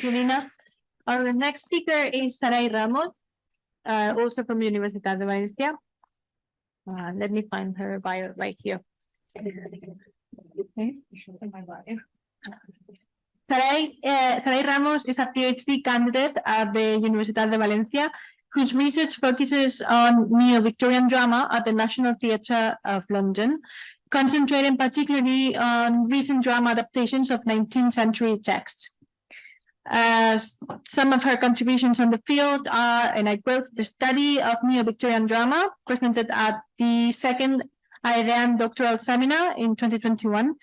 you, Nina. Our next speaker is Sarai Ramos, also from Universitat de València. Let me find her bio right here. Sarai Ramos is a PhD candidate at the Universitat de València, whose research focuses on neo-Victorian drama at the National Theatre of London, concentrating particularly on recent drama adaptations of 19th century texts. Some of her contributions on the field are, and I quote, the study of neo-Victorian drama, presented at the second IRM doctoral seminar in 2021,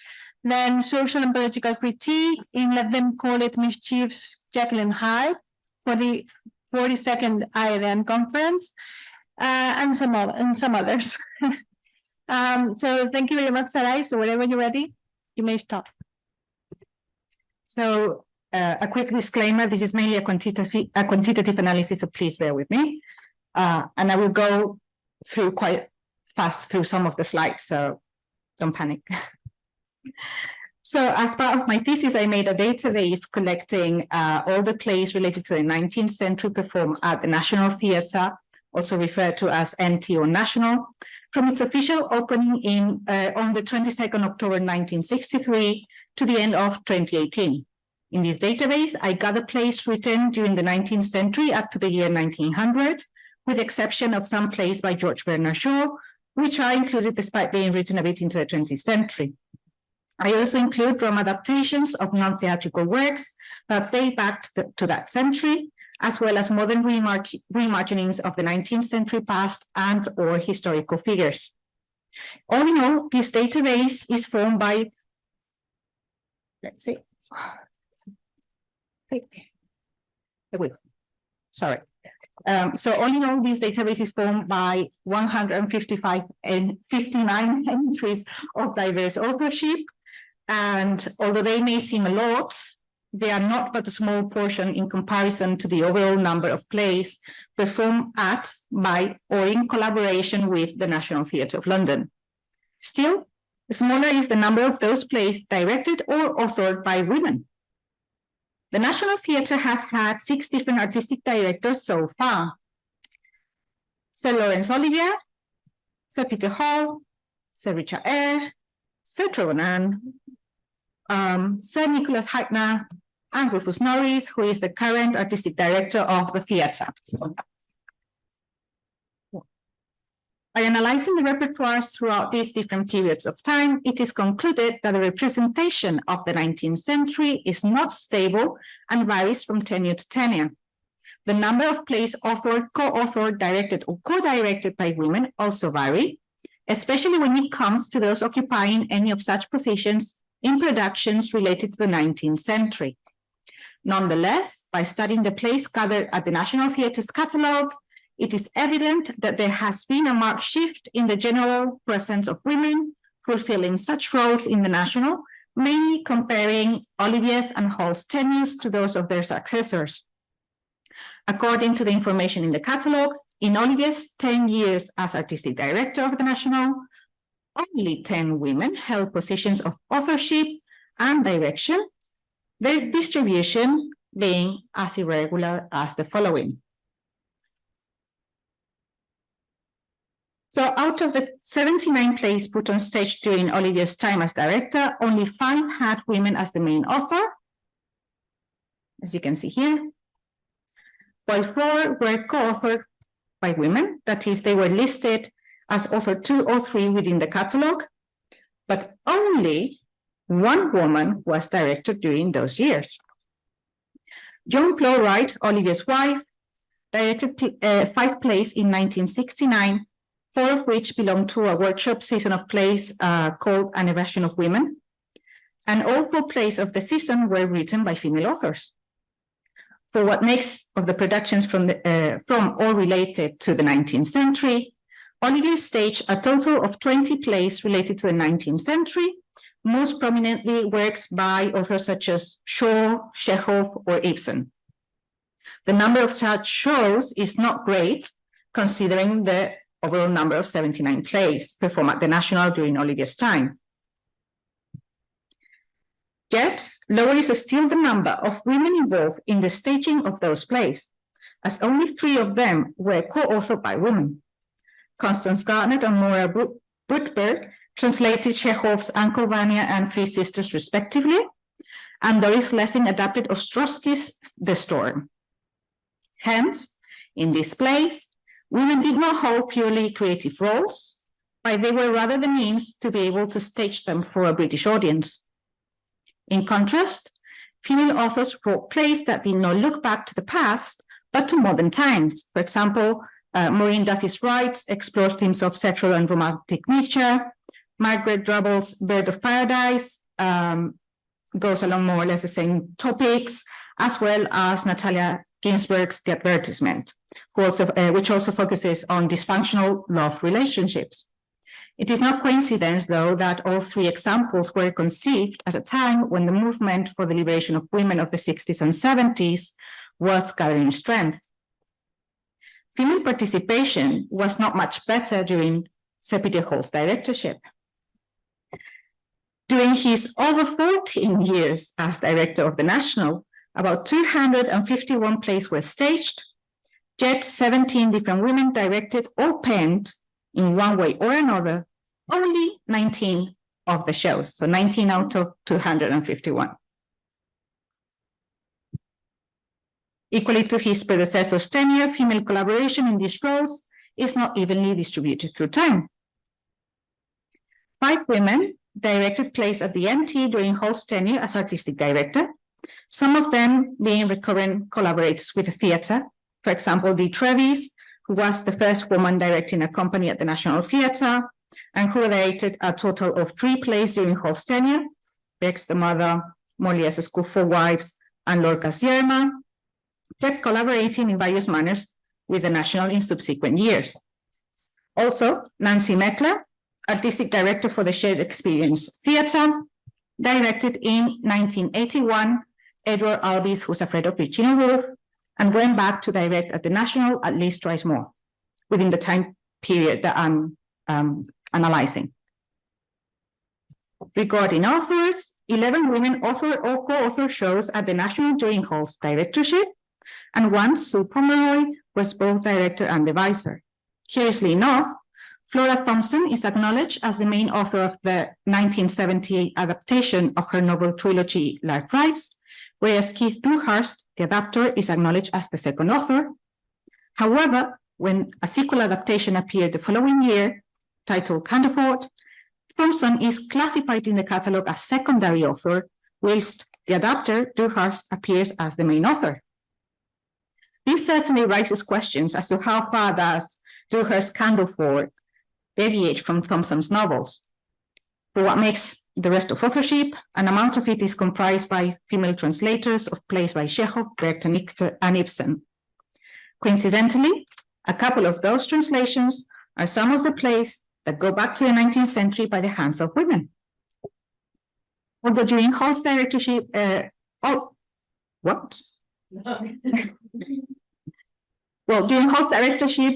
then social and political critique in Let Them Call It Mischiefs, Jekyll and Hyde, for the 42nd IRM conference, and some others. So thank you very much, Sarai. So whenever you're ready, you may stop. So a quick disclaimer, this is mainly a quantitative analysis, so please bear with me. And I will go through quite fast through some of the slides, so don't panic. So as part of my thesis, I made a database collecting all the plays related to the 19th century performed at the National Theatre, also referred to as NT or National, from its official opening on the 22nd October 1963 to the end of 2018. In this database, I gathered plays written during the 19th century up to the year 1900, with the exception of some plays by George Bernard Shaw, which are included despite being written a bit into the 20th century. I also include drama adaptations of non-theatrical works that date back to that century, as well as modern reimaginings of the 19th century past and or historical figures. All in all, this database is formed by, let's see, sorry. So all in all, this database is formed by 155 and 59 entries of diverse authorship. And although they may seem a lot, they are not but a small portion in comparison to the overall number of plays performed at, by, or in collaboration with the National Theatre of London. Still, smaller is the number of those plays directed or authored by women. The National Theatre has had 6 different artistic directors so far. Sir Laurence Olivier, Sir Peter Hall, Sir Richard Eyre, Sir Trevor Nunn, Sir Nicholas Hytner, and Rufus Norris, who is the current artistic director of the theatre. By analyzing the repertoires throughout these different periods of time, it is concluded that the representation of the 19th century is not stable and varies from tenure to tenure. The number of plays authored, co-authored, directed, or co-directed by women also vary, especially when it comes to those occupying any of such positions in productions related to the 19th century. Nonetheless, by studying the plays gathered at the National Theatre's catalogue, it is evident that there has been a marked shift in the general presence of women fulfilling such roles in the National, mainly comparing Olivier's and Hall's tenures to those of their successors. According to the information in the catalogue, in Olivier's 10 years as artistic director of the National, only 10 women held positions of authorship and direction, their distribution being as irregular as the following. So out of the 79 plays put on stage during Olivier's time as director, only 5 had women as the main author, as you can see here, while 4 were co-authored by women, that is, they were listed as author 2 or 3 within the catalogue, but only 1 woman was director during those years. Joan Plowright, Olivier's wife, directed 5 plays in 1969, 4 of which belonged to a workshop season of plays called An Evasion of Women, and all 4 plays of the season were written by female authors. For what makes of the productions from or related to the 19th century, Olivier staged a total of 20 plays related to the 19th century, most prominently works by authors such as Shaw, Chekhov, or Ibsen. The number of such shows is not great, considering the overall number of 79 plays performed at the National during Olivier's time. Yet, lower is still the number of women involved in the staging of those plays, as only 3 of them were co-authored by women. Constance Garnett and Maura Brutberg translated Chekhov's Uncle Vanya and Three Sisters respectively, and Doris Lessing adapted Ostrowski's The Storm. Hence, in these plays, women did not hold purely creative roles, but they were rather the means to be able to stage them for a British audience. In contrast, female authors wrote plays that did not look back to the past, but to modern times. For example, Maureen Duffy's Rights explores themes of sexual and romantic nature. Margaret Drabble's Bird of Paradise goes along more or less the same topics, as well as Natalia Ginsberg's The Advertisement, which also focuses on dysfunctional love relationships. It is no coincidence, though, that all 3 examples were conceived at a time when the movement for the liberation of women of the 60s and 70s was gathering strength. Female participation was not much better during Sepideh Hall's directorship. During his over 14 years as director of the National, about 251 plays were staged, yet 17 different women directed or penned, in one way or another, only 19 of the shows, so 19 out of 251. Equally to his predecessor's tenure, female collaboration in these roles is not evenly distributed through time. 5 women directed plays at the NT during Hall's tenure as artistic director, some of them being recurrent collaborators with the theatre. For example, Dee Trevis, who was the first woman directing a company at the National Theatre, and who directed a total of 3 plays during Hall's tenure, Beck's The Mother, Molière's School for Wives, and Lorca's Yerma, kept collaborating in various manners with the National in subsequent years. Also, Nancy Meckler, artistic director for the Shared Experience Theatre, directed in 1981 Edward Albee's Who's Afraid of Virginia Woolf, and went back to direct at the National at least twice more, within the time period that I'm analyzing. Regarding authors, 11 women authored or co-authored shows at the National during Hall's directorship, and 1, Sue Pomeroy, was both director and deviser. Curiously enough, Flora Thompson is acknowledged as the main author of the 1978 adaptation of her novel trilogy, Lark Rise, whereas Keith Dewhurst, the adapter, is acknowledged as the second author. However, when a sequel adaptation appeared the following year, titled Candleford, Thompson is classified in the catalogue as secondary author, whilst the adapter, Dewhurst, appears as the main author. This certainly raises questions as to how far does Dewhurst's Candleford deviate from Thompson's novels. For what makes the rest of authorship, an amount of it is comprised by female translators of plays by Chekhov, Brecht, and Ibsen. Coincidentally, a couple of those translations are some of the plays that go back to the 19th century by the hands of women. Although during Hall's directorship, Well, during Hall's directorship,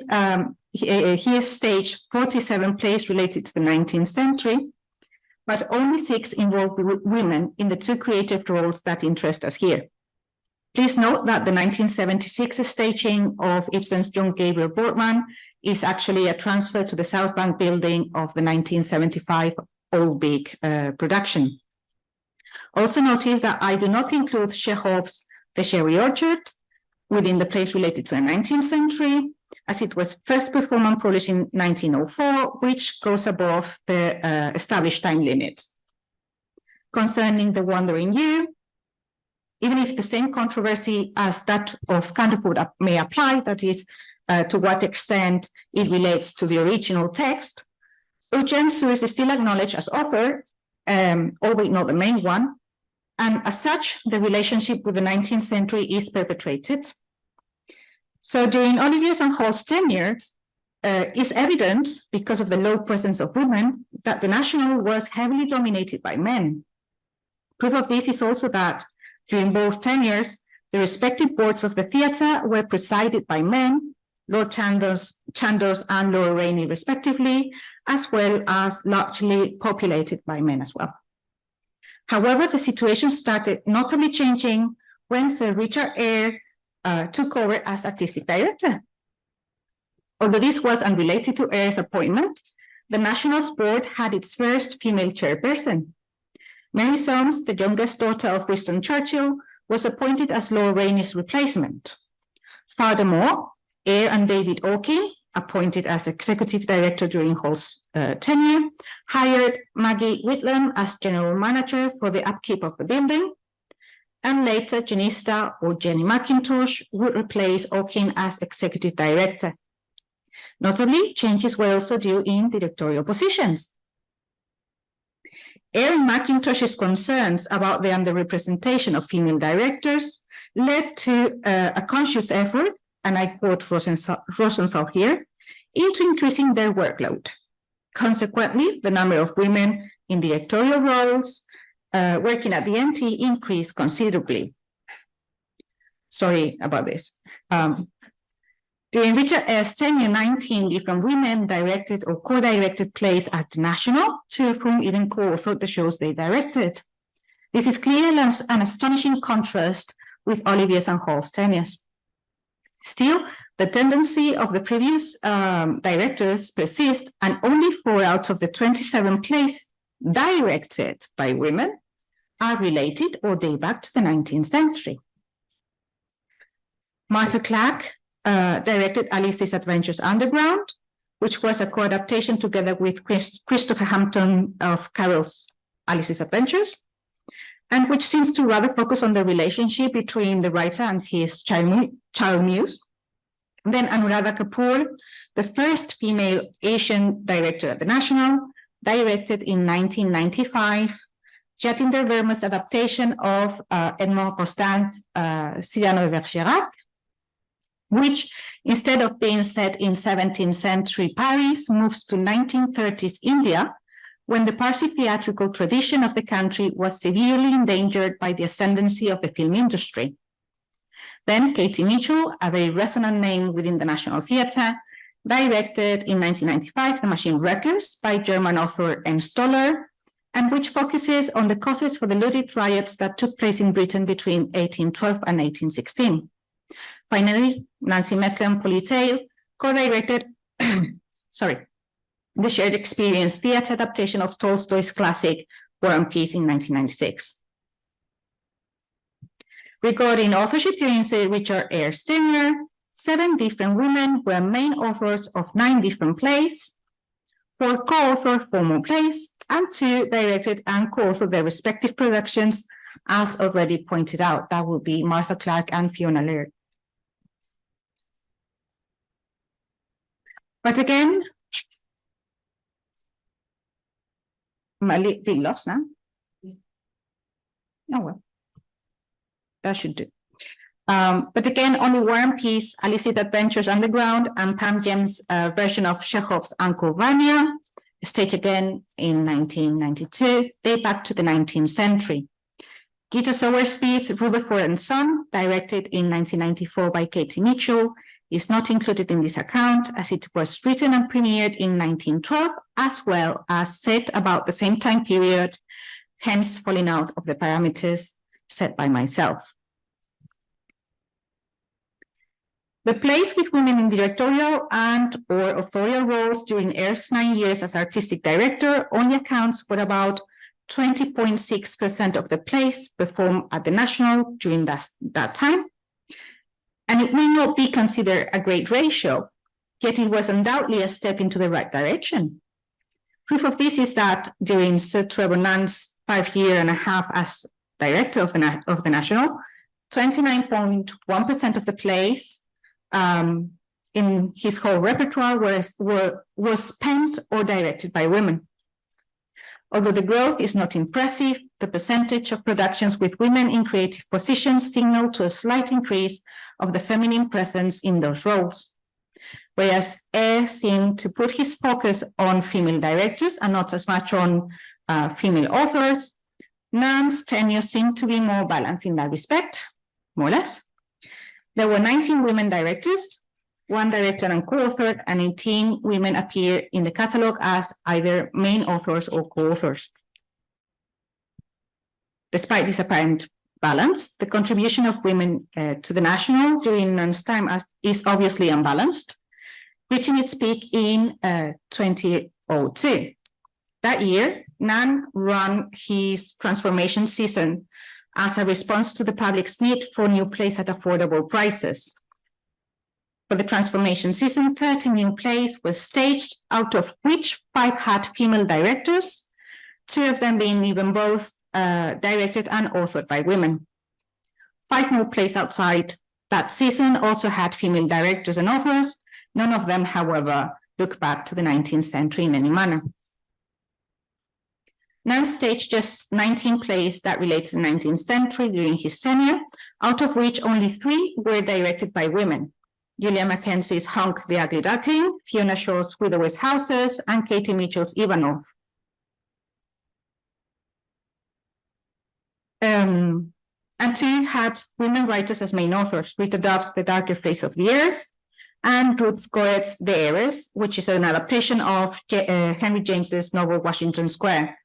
he has staged 47 plays related to the 19th century, but only 6 involved women in the 2 creative roles that interest us here. Please note that the 1976 staging of Ibsen's John Gabriel Borkman is actually a transfer to the South Bank building of the 1975 Old Big production. Also notice that I do not include Chekhov's The Cherry Orchard within the plays related to the 19th century, as it was first performed and published in 1904, which goes above the established time limit. Concerning The Wandering Year, even if the same controversy as that of Candlefoot may apply, that is, to what extent it relates to the original text, Eugene Sue is still acknowledged as author, albeit not the main one, and as such, the relationship with the 19th century is perpetuated. So during Olivier's and Hall's tenure, it's evident, because of the low presence of women, that the National was heavily dominated by men. Proof of this is also that during both tenures, the respective boards of the theatre were presided by men, Lord Chandos and Lord Rainey respectively, as well as largely populated by men as well. However, the situation started notably changing when Sir Richard Eyre took over as artistic director. Although this was unrelated to Eyre's appointment, the National's board had its first female chairperson. Mary Soames, the youngest daughter of Winston Churchill, was appointed as Lord Rainey's replacement. Furthermore, Eyre and David Oaking, appointed as executive director during Hall's tenure, hired Maggie Whitlam as general manager for the upkeep of the building, and later Genista or Jenny McIntosh would replace Oaking as executive director. Notably, changes were also due in directorial positions. Eyre and McIntosh's concerns about the underrepresentation of female directors led to a conscious effort, and I quote Rosenthal here, into increasing their workload. Consequently, the number of women in directorial roles working at the NT increased considerably. Sorry about this. During Richard Eyre's tenure, 19 different women directed or co-directed plays at the National, two of whom even co-authored the shows they directed. This is clearly an astonishing contrast with Olivier's and Hall's tenures. Still, the tendency of the previous directors persists, and only 4 out of the 27 plays directed by women are related or date back to the 19th century. Martha Clark directed Alice's Adventures Underground, which was a co-adaptation together with Christopher Hampton of Carroll's Alice's Adventures, and which seems to rather focus on the relationship between the writer and his child muse. Then Anuradha Kapoor, the first female Asian director at the National, directed in 1995 Jatinder Verma's adaptation of Edmond Costant's Cyrano de Bergerac, which, instead of being set in 17th century Paris, moves to 1930s India, when the Parsi theatrical tradition of the country was severely endangered by the ascendancy of the film industry. Then Katie Mitchell, a very resonant name within the National Theatre, directed in 1995 The Machine Wreckers by German author Ernst Toller, and which focuses on the causes for the looted riots that took place in Britain between 1812 and 1816. Finally, Nancy Mecklen-Politail co-directed the shared experience theatre adaptation of Tolstoy's classic War and Peace in 1996. Regarding authorship during Sir Richard Eyre's tenure, 7 different women were main authors of 9 different plays, 4 co-authored 4 more plays, and 2 directed and co-authored their respective productions, as already pointed out. That would be Martha Clark and Fiona Laird. But again, I'm a little bit lost now. Oh well, that should do. But again, only War and Peace, Alice's Adventures Underground, and Pam Jem's version of Chekhov's Uncle Vanya, staged again in 1992, date back to the 19th century. Gita Sowerspeed, Rutherford and Son, directed in 1994 by Katie Mitchell, is not included in this account as it was written and premiered in 1912, as well as set about the same time period, hence falling out of the parameters set by myself. The plays with women in directorial and or authorial roles during Eyre's 9 years as artistic director only accounts for about 20.6% of the plays performed at the National during that time. And it may not be considered a great ratio, yet it was undoubtedly a step into the right direction. Proof of this is that during Sir Trevor Nunn's 5.5 years as director of the National, 29.1% of the plays in his whole repertoire was penned or directed by women. Although the growth is not impressive, the percentage of productions with women in creative positions signal to a slight increase of the feminine presence in those roles. Whereas Eyre seemed to put his focus on female directors and not as much on female authors, Nunn's tenure seemed to be more balanced in that respect, more or less. There were 19 women directors, 1 director and co-authored, and 18 women appear in the catalogue as either main authors or co-authors. Despite this apparent balance, the contribution of women to the national during Nun's time is obviously unbalanced, reaching its peak in 2002. That year, Nun ran his transformation season as a response to the public's need for new plays at affordable prices. For the transformation season, 30 new plays were staged, out of which 5 had female directors, 2 of them being even both directed and authored by women. 5 more plays outside that season also had female directors and authors. None of them, however, look back to the 19th century in any manner. Nun staged just 19 plays that relate to the 19th century during his tenure, out of which only 3 were directed by women. Julia Mackenzie's Honk the Ugly Duckling, Fiona Shaw's Widowers' Houses, and Katie Mitchell's Ivanov. And 2 had women writers as main authors, Rita Dove's The Darker Face of the Earth, and Ruth Scorett's The Heiress, which is an adaptation of Henry James's novel Washington Square.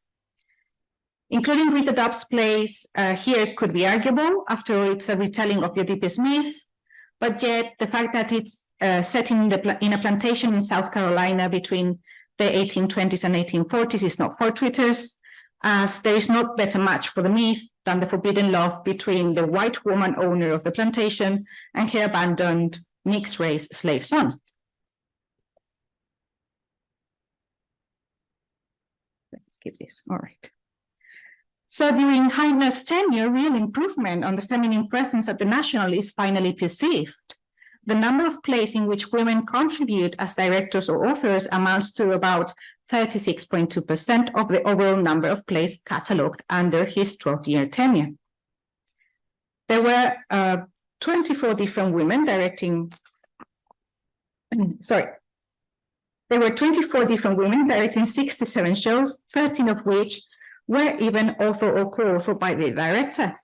Including Rita Dove's plays here could be arguable, after all it's a retelling of the Oedipus myth, but yet the fact that it's set in a plantation in South Carolina between the 1820s and 1840s is not fortuitous, as there is no better match for the myth than the forbidden love between the white woman owner of the plantation and her abandoned mixed-race slave son. Let's skip this. All right. So during Heine's tenure, real improvement on the feminine presence at the National is finally perceived. The number of plays in which women contribute as directors or authors amounts to about 36.2% of the overall number of plays catalogued under his 12-year tenure. There were 24 different women directing, There were 24 different women directing 67 shows, 13 of which were even authored or co-authored by the director.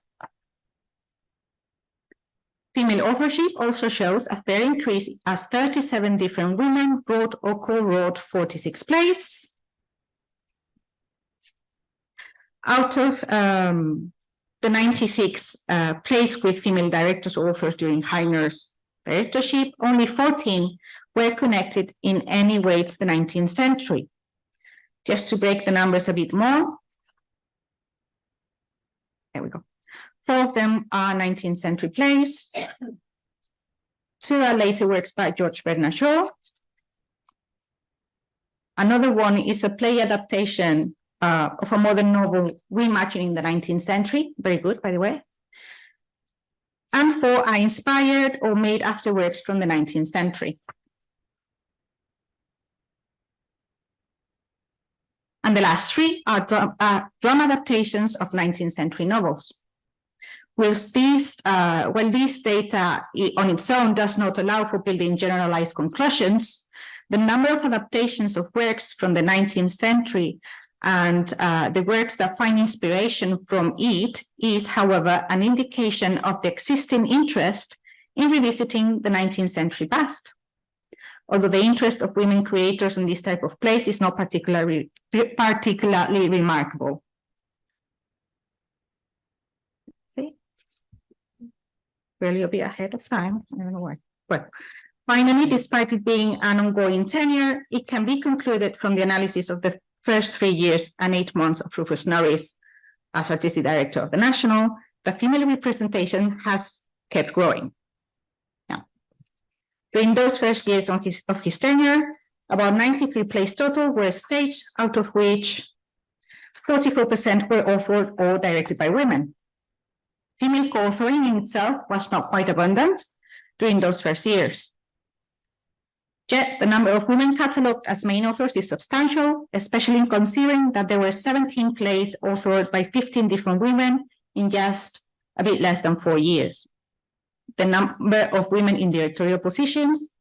Female authorship also shows a fair increase, as 37 different women wrote or co-wrote 46 plays. Out of the 96 plays with female directors or authors during Heiner's directorship, only 14 were connected in any way to the 19th century. Just to break the numbers a bit more, there we go. 4 of them are 19th century plays. 2 are later works by George Bernard Shaw. Another one is a play adaptation of a modern novel reimagining the 19th century. Very good, by the way. And 4 are inspired or made after works from the 19th century. And the last 3 are drama adaptations of 19th century novels. While this data on its own does not allow for building generalized conclusions, the number of adaptations of works from the 19th century and the works that find inspiration from it is, however, an indication of the existing interest in revisiting the 19th century past. Although the interest of women creators in this type of plays is not particularly remarkable. Really a bit ahead of time. I don't know why. But finally, despite it being an ongoing tenure, it can be concluded from the analysis of the first 3 years and 8 months of Rufus Norris as artistic director of the National, that female representation has kept growing. Now, during those first years of his tenure, about 93 plays total were staged, out of which 44% were authored or directed by women. Female co-authoring in itself was not quite abundant during those first years. Yet the number of women catalogued as main authors is substantial, especially considering that there were 17 plays authored by 15 different women in just a bit less than 4 years. The number of women in directorial positions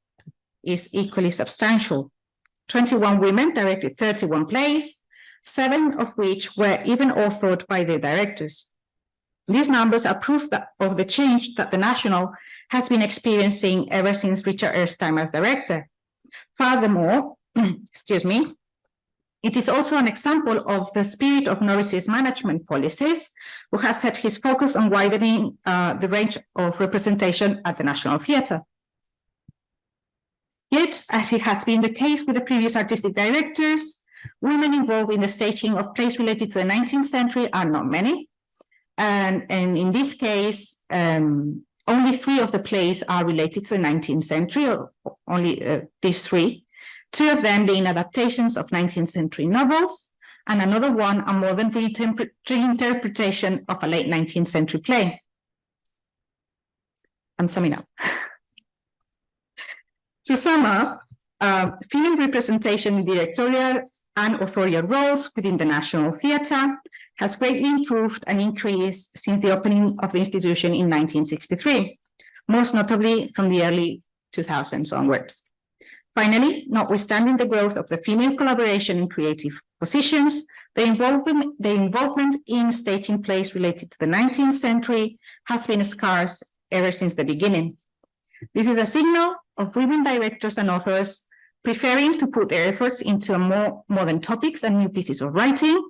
is equally substantial. 21 women directed 31 plays, 7 of which were even authored by their directors. These numbers are proof of the change that the National has been experiencing ever since Richard Eyre's time as director. Furthermore, It is also an example of the spirit of Norris's management policies, who has set his focus on widening the range of representation at the National Theatre. Yet, as it has been the case with the previous artistic directors, women involved in the staging of plays related to the 19th century are not many. And in this case, only 3 of the plays are related to the 19th century, or only these 3. 2 of them being adaptations of 19th century novels, and another one a modern reinterpretation of a late 19th century play. I'm summing up. To sum up, female representation in directorial and authorial roles within the National Theatre has greatly improved and increased since the opening of the institution in 1963, most notably from the early 2000s onwards. Finally, notwithstanding the growth of the female collaboration in creative positions, the involvement in staging plays related to the 19th century has been scarce ever since the beginning. This is a signal of women directors and authors preferring to put their efforts into more modern topics and new pieces of writing.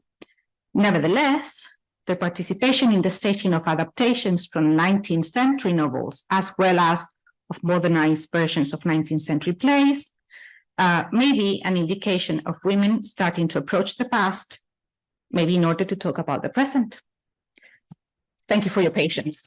Nevertheless, the participation in the staging of adaptations from 19th century novels, as well as of modernized versions of 19th century plays, may be an indication of women starting to approach the past, maybe in order to talk about the present. Thank you for your patience.